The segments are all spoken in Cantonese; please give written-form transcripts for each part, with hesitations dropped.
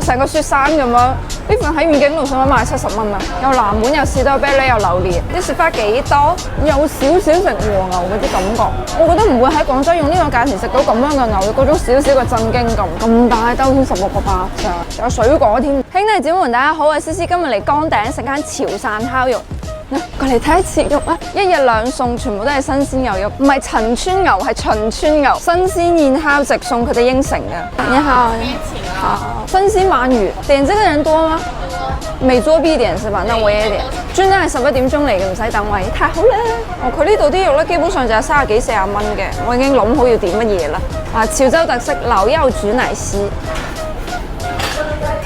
成個雪山咁樣。呢份喺遠景路上面賣70蚊啊，有藍莓，有士多啤梨，有榴蓮，啲雪花幾多，有少少食和牛嗰啲感覺。我覺得唔會喺廣州用呢個價錢食到咁樣嘅牛肉，嗰種少少嘅震驚感。咁大兜添16個8咋，有水果添。兄弟姊妹們，大家好，我係思思，今日嚟崗頂食間潮汕烤肉。過嚟睇下切肉啊！一日兩餸，全部都係新鮮牛肉，唔係陳村牛，係秦村牛，新鮮現烤直送，佢哋應承嘅。你好，好，新鮮鰻魚，點這個人多嗎？每桌必點是吧？那我也點。專登係11點鐘嚟嘅，唔使等位，太好啦！哦，佢呢度啲肉咧，基本上就係30幾40蚊嘅，我已經諗好要點乜嘢啦。啊，潮州特色老腰煮奶絲。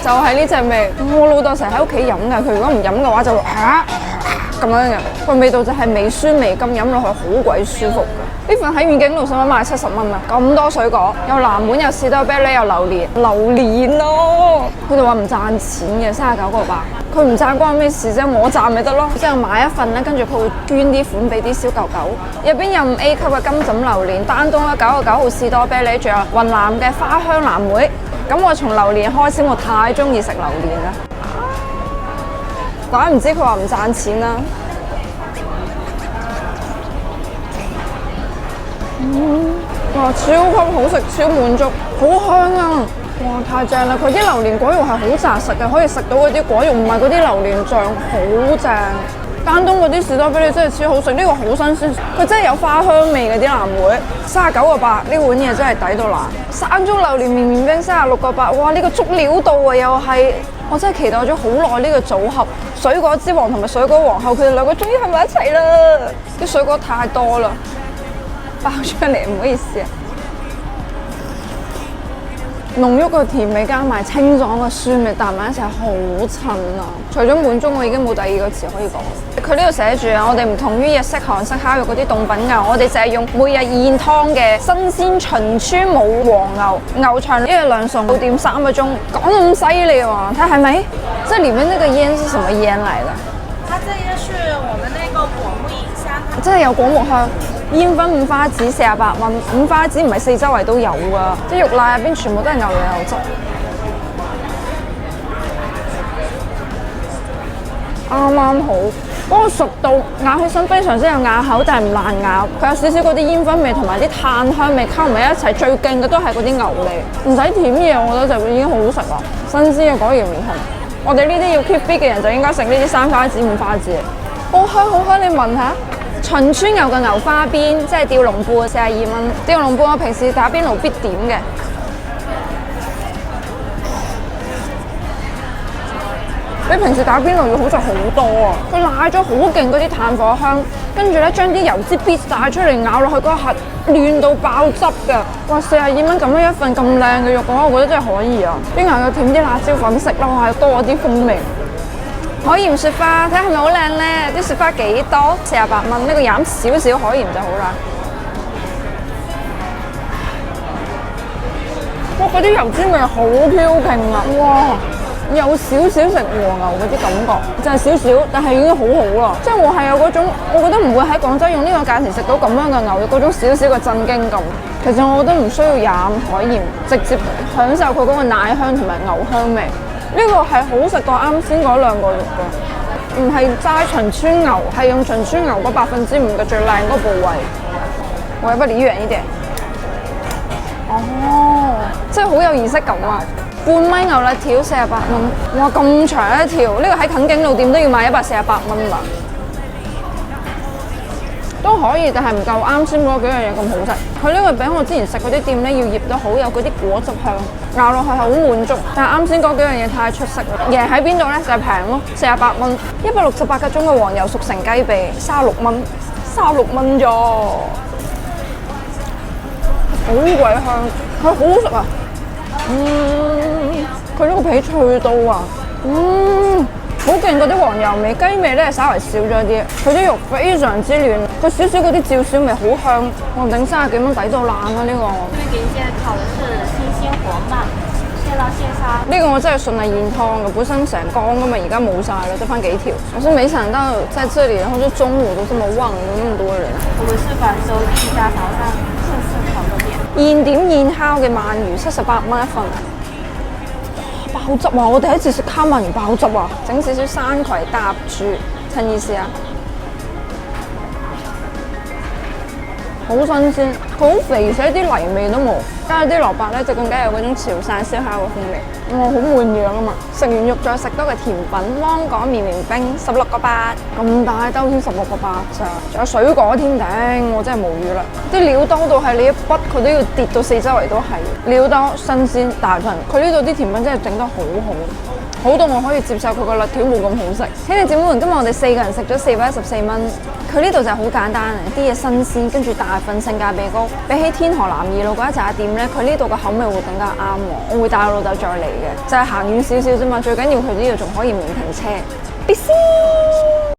就係呢隻味，我老豆成日喺屋企飲㗎，佢如果唔飲嘅話就會咁樣嘅，個味道就係微酸微甘，飲落去好鬼舒服嘅。呢份喺遠景路上面賣70蚊啊，咁多水果，有藍莓，有士多啤梨，有榴蓮咯。佢哋話唔賺錢嘅，39個8，佢唔賺關我咩事啫，我賺咪得咯。之後買一份咧，跟住佢會捐啲款俾啲小狗狗。入邊有5A 級嘅金枕榴蓮，丹東啦9個9號士多啤梨，仲有雲南嘅花香藍莓。咁我從榴蓮開始，我太中意食榴蓮啦。怪唔知佢話唔賺錢啦。哇，超級好食，超滿足，好香啊！哇，太正啦！佢啲榴蓮果肉係好紮實嘅，可以食到嗰啲果肉，唔係嗰啲榴蓮醬，好正。丹東嗰啲士多啤梨真係超好食，呢個好新鮮，佢真係有花香味嘅啲藍莓，39個8，呢碗嘢真係抵到爛。山竹榴蓮綿綿冰36個8，哇！呢個足料到啊，又係我真係期待咗好耐呢個組合，水果之王同埋水果皇后，佢哋兩個終於喺埋一齊啦！啲水果太多啦，爆出嚟唔好意思啊。濃郁嘅甜味加埋清爽嘅酸味，搭埋一齊好襯啊！除咗滿足，我已經冇第二個詞可以講。佢呢度寫住啊，我哋唔同於日式、韓式烤肉嗰啲凍品牛，我哋就係用每日現湯嘅新鮮秦村冇黃牛，牛腸一日兩餸，到店3個鐘，講得咁犀利喎！睇係咪？這裡面那個煙是什麼煙來的？它這個是我們那個果木影香，真係有果木香。煙燻五花子48蚊，五花子唔係四周圍都有噶，啲肉瀨入邊全部都係牛油油汁，啱啱好。嗰個熟到咬起身非常之有咬口，但係唔難咬。佢有少少嗰啲煙燻味同埋啲炭香味溝埋一齊，最勁嘅都係嗰啲牛脷，唔使甜嘢，我覺得就已經好好食啦。新鮮嘅果然唔同，我哋呢啲要 keep fit 嘅人就應該食呢啲3花子、5花子，好香好香，你聞下。秦村牛嘅牛花邊，即係吊龍貝42蚊。吊龍貝我平時打邊爐必點嘅。比平時打邊爐要好食好多啊！佢奶咗好勁嗰啲炭火香，跟住咧將啲油脂逼晒出嚟，咬落去嗰一刻嫩到爆汁㗎！哇，42蚊咁樣一份咁靚嘅肉嘅話，我覺得真係可以啊！啲牛肉甜啲辣椒粉食啦，係多啲風味。海鹽雪花，睇下係咪好靚咧？啲雪花幾多？48蚊，呢個飲少少海鹽就好啦。哇！嗰啲油脂味好飄勁啊！哇！有少少食和牛嗰啲感覺，就係少少，但係已經好好啦。即係我係有嗰種，我覺得唔會喺廣州用呢個價錢食到咁樣嘅牛肉，嗰種少少嘅震驚感。其實我覺得唔需要飲海鹽，直接享受佢嗰個奶香同埋牛香味。呢個係好食過啱先嗰2個肉㗎，唔係齋秦村牛，係用秦村牛嗰5%嘅最靚嗰個部位。我要不離遠一點。哦，真係好有儀式感啊！半米牛肋條48蚊，哇咁長一條，呢個喺近景路店都要賣148蚊吧？都可以，但係唔夠啱先嗰幾樣嘢咁好食。佢呢個比我之前食嗰啲店咧要醃得好，有嗰啲果汁香，咬落去係好滿足。但係啱先嗰幾樣嘢太出色啦。贏喺邊度咧？就係平咯，48蚊，168個鐘嘅黃油熟成雞髀36蚊，36蚊咋？好鬼香，佢好好食啊！佢呢個皮脆到啊！好勁嗰啲黃油味，雞味咧稍微少咗啲，佢啲肉非常之嫩，佢少少嗰啲照燒味好香，我頂30幾蚊抵到爛啊！呢個。這邊給你現在烤的是新鮮活鰻，蟹到蟹沙。呢個我真係順利現湯嘅，本身成缸噶嘛，而家冇晒啦，得翻幾條。我是沒想到在這裡，然後就中午都這麼旺，有那麼多人。我們是廣州第一家早上正式烤肉店。現點現烤嘅鰻魚78蚊一份。爆爆汁啊！我第一次食卡曼園爆汁啊！整少少山葵搭住，襯意思啊！好新鮮，佢好肥，而且啲泥味都冇，加咗啲蘿蔔咧就更加有嗰種潮汕燒烤嘅風味。我好滿樣啊嘛！食完肉再食多個甜品，芒果綿綿冰16個8，咁大兜先16個8咋，仲有水果添頂，我真係無語啦！啲料多到係你一筆佢都要跌到四周圍都係，料多新鮮大份，佢呢度啲甜品真係整得好好。好到我可以接受佢個辣條冇咁好食。兄弟姊妹們，今日我哋4個人食咗414蚊。佢呢度就係好簡單啊，啲嘢新鮮，跟住大份，性價比高。比起天河南二路嗰一紮店咧，佢呢度嘅口味會更加啱我。我會帶我老豆再嚟嘅，就係行遠少少啫嘛。最緊要佢呢度仲可以免停車。必先。